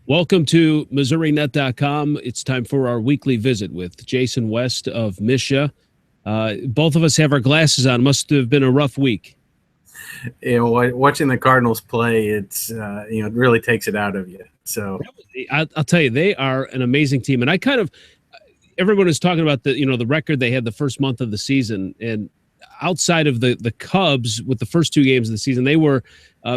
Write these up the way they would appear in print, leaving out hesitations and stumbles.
Welcome to MissouriNet.com. It's time for our weekly visit with Jason West of MSHSAA. Both of us have our glasses on. Must have been a rough week. Watching the Cardinals play, it really takes it out of you. So I'll tell you, they are an amazing team. And everyone is talking about the record they had the first month of the season. And outside of the Cubs with the first two games of the season, they were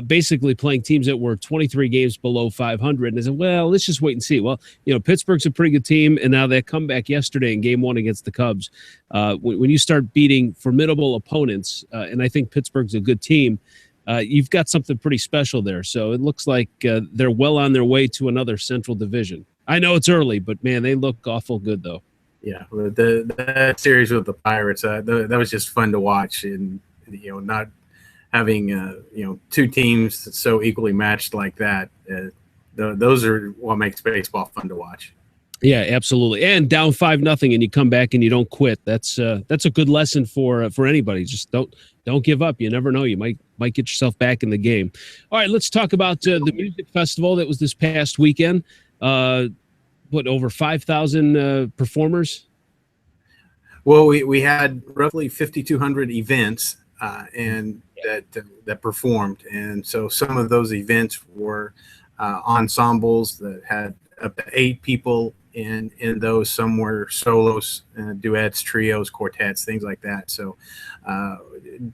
basically playing teams that were 23 games below 500. And I said, well, let's just wait and see. Well, Pittsburgh's a pretty good team, and now they come back yesterday in game one against the Cubs. When you start beating formidable opponents, and I think Pittsburgh's a good team, you've got something pretty special there. So it looks like they're well on their way to another Central Division. I know it's early, but, man, they look awful good, though. Yeah, that series with the Pirates, that was just fun to watch, and not having two teams so equally matched like that. Those are what makes baseball fun to watch. Yeah, absolutely. And down 5-0, and you come back and you don't quit. That's a good lesson for anybody. Just don't give up. You never know. You might get yourself back in the game. All right, let's talk about the music festival that was this past weekend. Over 5,000 performers? Well, we had roughly 5,200 events that performed, and so some of those events were ensembles that had up to 8 people in those. Some were solos, duets, trios, quartets, things like that. So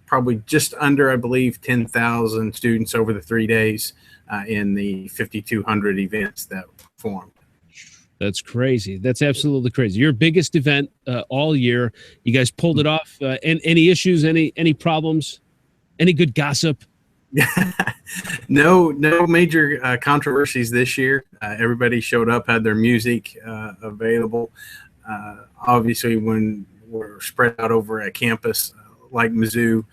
probably just under, I believe, 10,000 students over the 3 days in the 5,200 events that performed. That's crazy. That's absolutely crazy. Your biggest event all year. You guys pulled it off. Any issues? Any problems? Any good gossip? No major controversies this year. Everybody showed up, had their music available. Obviously, when we're spread out over a campus like Mizzou,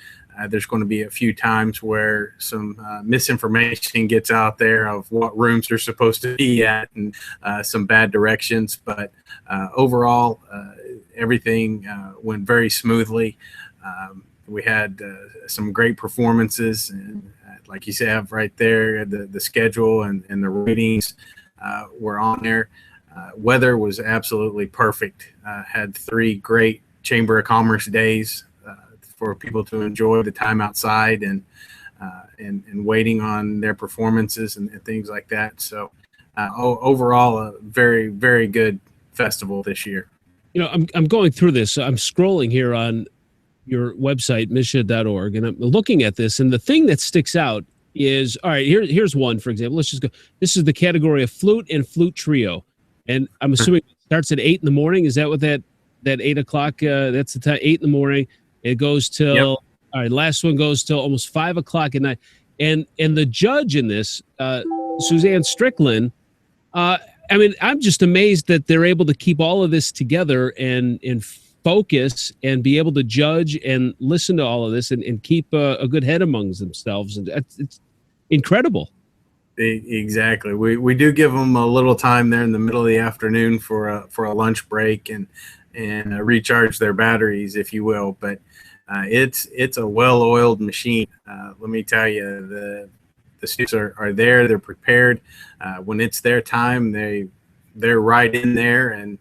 there's going to be a few times where some misinformation gets out there of what rooms they're supposed to be at, and some bad directions. But overall, everything went very smoothly. We had some great performances, and like you have right there, the schedule and the ratings were on there. Weather was absolutely perfect. Had 3 great Chamber of Commerce days for people to enjoy the time outside and waiting on their performances and things like that. So overall, a very, very good festival this year. I'm going through this. I'm scrolling here on your website, MSHSAA.org, and I'm looking at this, and the thing that sticks out is, all right, here's one, for example. Let's just go. This is the category of flute and flute trio, and I'm assuming it starts at 8 in the morning. Is that what that 8 o'clock, that's the time, 8 in the morning? It goes till, yep. All right, last one goes till almost 5 o'clock at night. And the judge in this, Suzanne Strickland, I'm just amazed that they're able to keep all of this together and focus and be able to judge and listen to all of this and keep a good head amongst themselves. And it's incredible. Exactly. We do give them a little time there in the middle of the afternoon for a lunch break and recharge their batteries, if you will. But it's a well-oiled machine. Let me tell you, the students are there. They're prepared. When it's their time, they're right in there and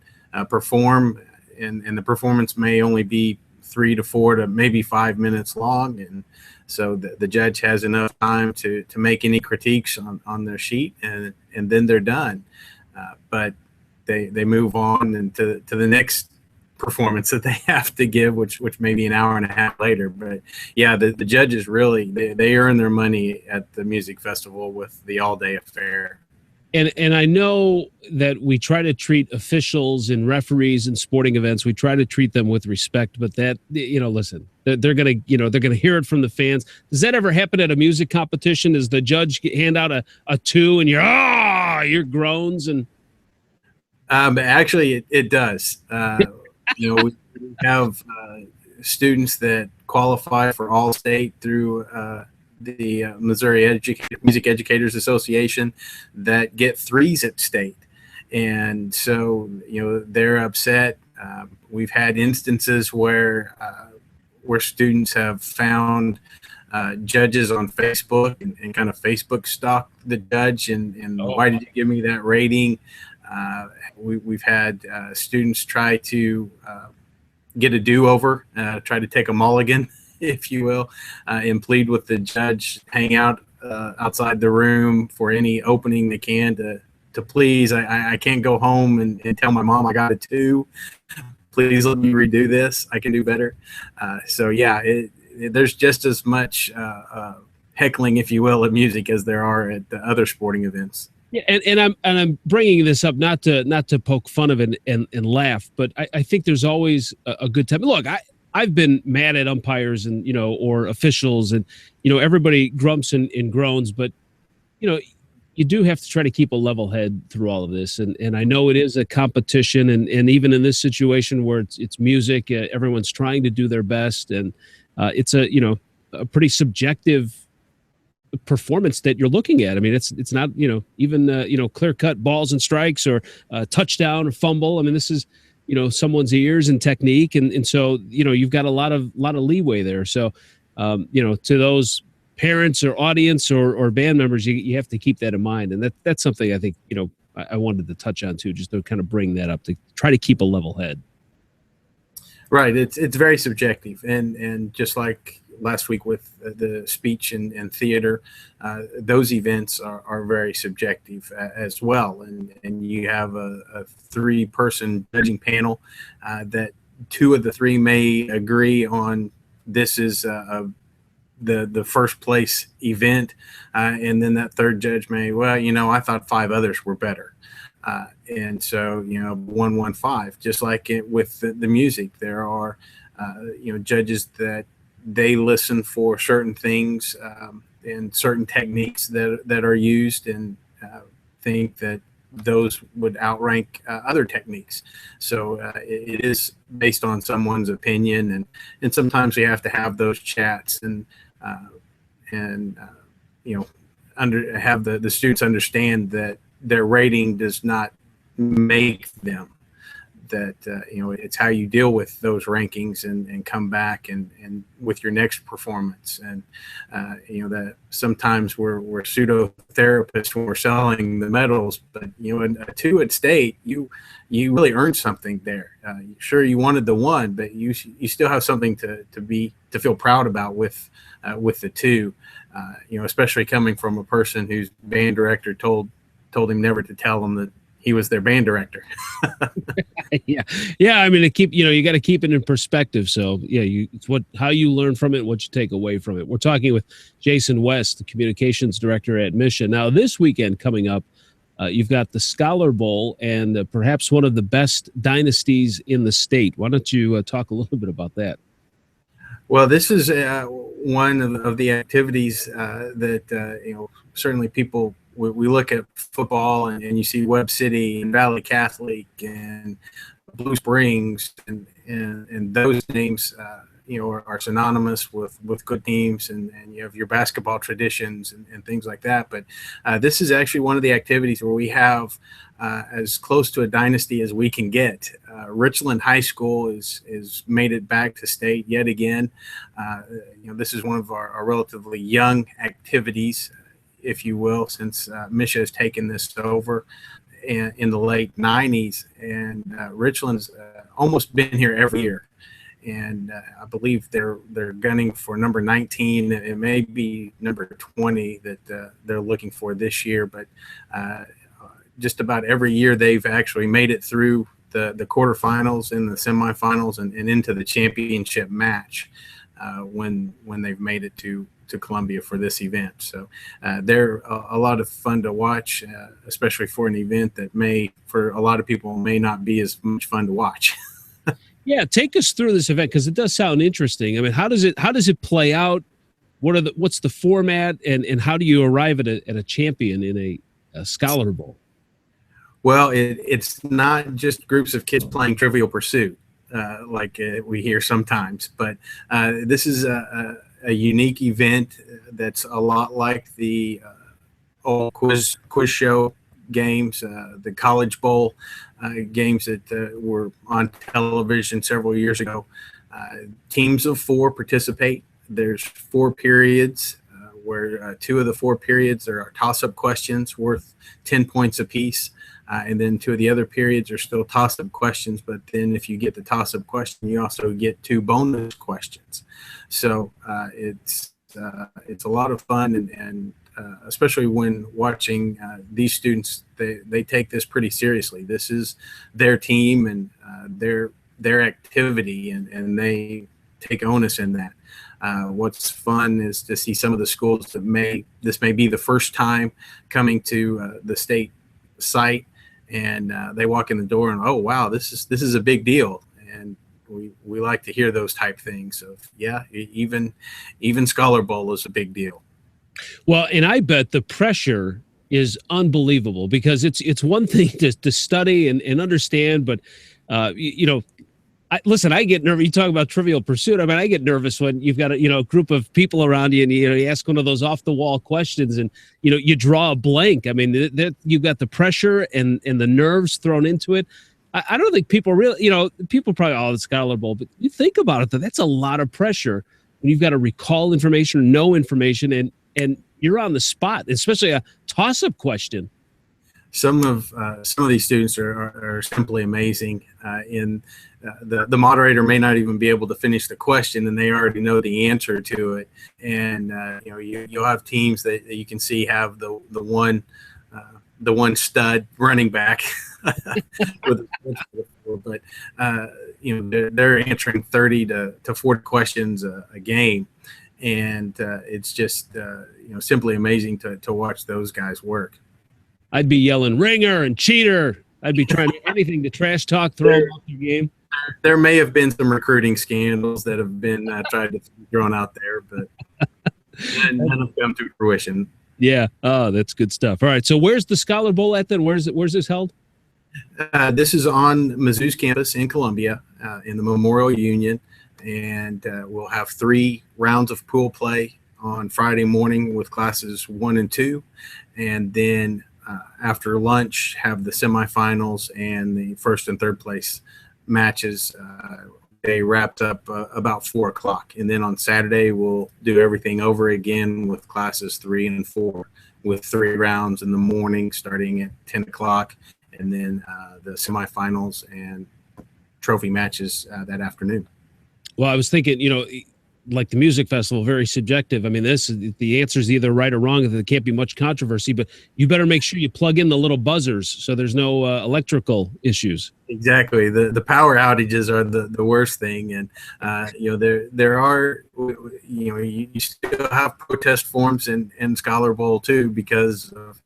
perform. And the performance may only be 3 to 4 to maybe 5 minutes long. And so the judge has enough time to make any critiques on their sheet, and then they're done. But they move on and to the next performance that they have to give, which may be an hour and a half later. But yeah, the judges really, they earn their money at the music festival with the all-day affair. And I know that we try to treat officials and referees and sporting events, we try to treat them with respect, but that, listen, they're going to hear it from the fans. Does that ever happen at a music competition? Does the judge hand out a 2 and your groans? And actually it does. We have students that qualify for All-State through the Missouri Music Educators Association that get 3s at state. And so, they're upset. We've had instances where students have found judges on Facebook and kind of Facebook stalk the judge and why did you give me that rating? We've had students try to get a do-over, try to take a mulligan, if you will, and plead with the judge, hang out outside the room for any opening they can to please. I can't go home and tell my mom I got a 2. Please let me redo this. I can do better. So yeah, there's just as much heckling, if you will, at music as there are at the other sporting events. Yeah, and I'm bringing this up not to poke fun of it and laugh, but I think there's always a good time. Look, I've been mad at umpires and or officials, and everybody grumps and groans, but you do have to try to keep a level head through all of this, and I know it is a competition, and even in this situation where it's music, everyone's trying to do their best, and it's a pretty subjective performance that you're looking at. I mean, it's not even clear cut balls and strikes or touchdown or fumble. I mean, this is someone's ears and technique, and so you've got a lot of leeway there. So to those parents or audience or band members, you have to keep that in mind, and that's something I think I wanted to touch on too, just to kind of bring that up, to try to keep a level head. Right, it's very subjective, and just like last week with the speech and theater, those events are very subjective as well, and you have a 3-person judging panel that 2 of the 3 may agree on this is the first place event, and then that 3rd judge may, I thought 5 others were better. And so, 1-1-5, just like with the music, there are, judges that they listen for certain things and certain techniques that are used, and think that those would outrank other techniques. So it is based on someone's opinion, and sometimes you have to have those chats and have the students understand that their rating does not make them, that it's how you deal with those rankings and come back and with your next performance, and that sometimes we're pseudo therapists when we're selling the medals, but a 2 at state, you really earned something there. Sure, you wanted the 1, but you still have something to feel proud about with the 2, especially coming from a person whose band director told him never to tell him that he was their band director. Yeah. I mean, you got to keep it in perspective. So yeah, it's how you learn from it, what you take away from it. We're talking with Jason West, the communications director at MSHSAA. Now, this weekend coming up, you've got the Scholar Bowl, and perhaps one of the best dynasties in the state. Why don't you talk a little bit about that? Well, this is one of the activities that certainly people. We look at football and you see Webb City and Valley Catholic and Blue Springs and those names are synonymous with good teams, and you have your basketball traditions and things like that. But this is actually one of the activities where we have as close to a dynasty as we can get. Richland High School is made it back to state yet again. This is one of our relatively young activities, if you will, since MSHSAA has taken this over in the late 90s, and Richland's almost been here every year, and I believe they're gunning for number 19. It may be number 20 that they're looking for this year, but just about every year they've actually made it through the quarterfinals and the semifinals and into the championship match when they've made it to Columbia for this event. So they're a lot of fun to watch, especially for an event that for a lot of people may not be as much fun to watch. Yeah, take us through this event, because it does sound interesting. I mean, how does it play out? What's the format, and how do you arrive at a champion in a Scholar Bowl? Well, it's not just groups of kids playing Trivial Pursuit like we hear sometimes, but this is a unique event that's a lot like the old quiz show games, the College Bowl games that were on television several years ago. Teams of 4 participate. there's 4 periods where 2 of the 4 periods are toss-up questions worth 10 points apiece. And then 2 of the other periods are still toss-up questions, but then if you get the toss-up question, you also get 2 bonus questions. So it's a lot of fun, and especially when watching these students, they take this pretty seriously. This is their team and their activity, and they take onus in that. What's fun is to see some of the schools that this may be the first time coming to the state site, and they walk in the door and, oh wow, this is a big deal. And we like to hear those type things of, yeah, even Scholar Bowl is a big deal. Well, and I bet the pressure is unbelievable, because it's one thing to study and understand, but listen, I get nervous. You talk about Trivial Pursuit. I mean, I get nervous when you've got a group of people around you, and you ask one of those off the wall questions, and you draw a blank. I mean, you've got the pressure and the nerves thrown into it. I don't think people really, people probably, oh, the Scholar Bowl, but you think about it, that's a lot of pressure when you've got to recall information or know information, and you're on the spot, especially a toss-up question. Some of these students are simply amazing. The moderator may not even be able to finish the question, and they already know the answer to it. And you'll have teams that you can see have the one stud running back, but they're answering 30 to 40 questions a game, and it's just simply amazing to watch those guys work. I'd be yelling ringer and cheater. I'd be trying anything to trash talk, throw them off the game. There may have been some recruiting scandals that have been tried to be thrown out there, but none have come to fruition. Yeah. Oh, that's good stuff. All right. So where's the Scholar Bowl at then? Where's this held? This is on Mizzou's campus in Columbia, in the Memorial Union, and we'll have 3 rounds of pool play on Friday morning with classes 1 and 2, and then after lunch have the semifinals and the first and third place matches. They wrapped up about 4 o'clock, and then on Saturday we'll do everything over again with classes 3 and 4, with 3 rounds in the morning starting at 10 o'clock, and then the semifinals and trophy matches that afternoon. Well, I was thinking, like the music festival, very subjective. I mean, the answer is either right or wrong. There can't be much controversy, but you better make sure you plug in the little buzzers so there's no electrical issues. Exactly. The power outages are the worst thing, and there are you still have protest forms in Scholar Bowl too, because of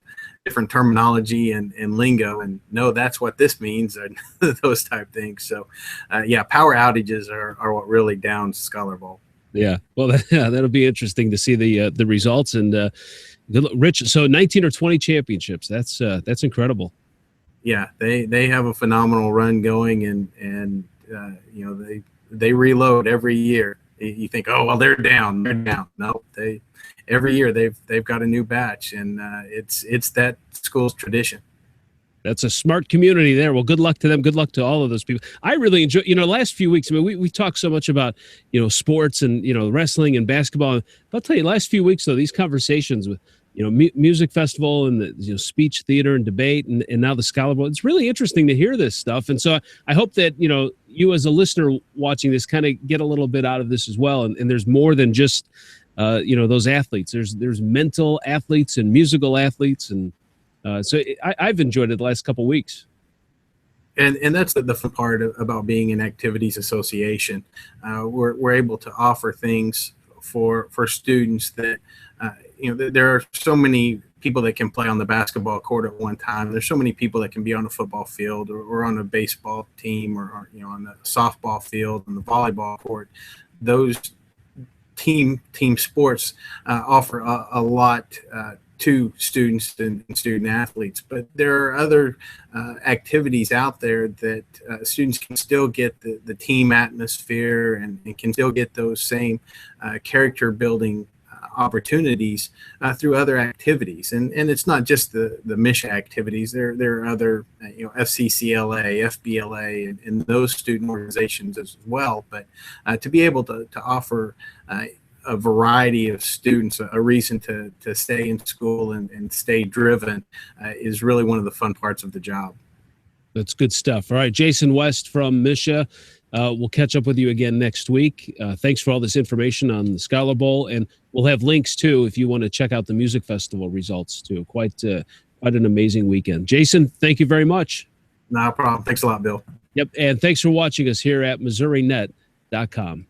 different terminology and lingo, and no, that's what this means, and those type things. So power outages are what really downs Scholar Bowl. Yeah, well, that'll be interesting to see the results. And Rich, so 19 or 20 championships. That's incredible. Yeah, they have a phenomenal run going, and they reload every year. You think, oh well, they're down. No, every year they've got a new batch, and it's that school's tradition. That's a smart community there. Well, good luck to them. Good luck to all of those people. I really enjoy, last few weeks, I mean, we talk so much about, sports and, wrestling and basketball. But I'll tell you, last few weeks, though, these conversations with, music festival and the, speech, theater and debate, and now the Scholar Bowl, it's really interesting to hear this stuff. And so I hope that, you as a listener watching this kind of get a little bit out of this as well. And there's more than just, those athletes. There's mental athletes and musical athletes, and so I've enjoyed it the last couple of weeks. And that's the fun part about being an activities association. We're able to offer things for students that, there are so many people that can play on the basketball court at one time. There's so many people that can be on a football field or on a baseball team or on the softball field, on the volleyball court. Those team sports offer a lot to students and student athletes, but there are other activities out there that students can still get the team atmosphere and can still get those same character building opportunities through other activities. And it's not just the MSHSAA activities. There are other FCCLA, FBLA, and those student organizations as well. But to be able to offer a variety of students a reason to stay in school and stay driven is really one of the fun parts of the job. That's good stuff. All right, Jason West from MSHSAA. We'll catch up with you again next week. Thanks for all this information on the Scholar Bowl, and we'll have links too if you want to check out the music festival results too. Quite an amazing weekend. Jason, thank you very much. No problem. Thanks a lot, Bill. Yep, and thanks for watching us here at MissouriNet.com.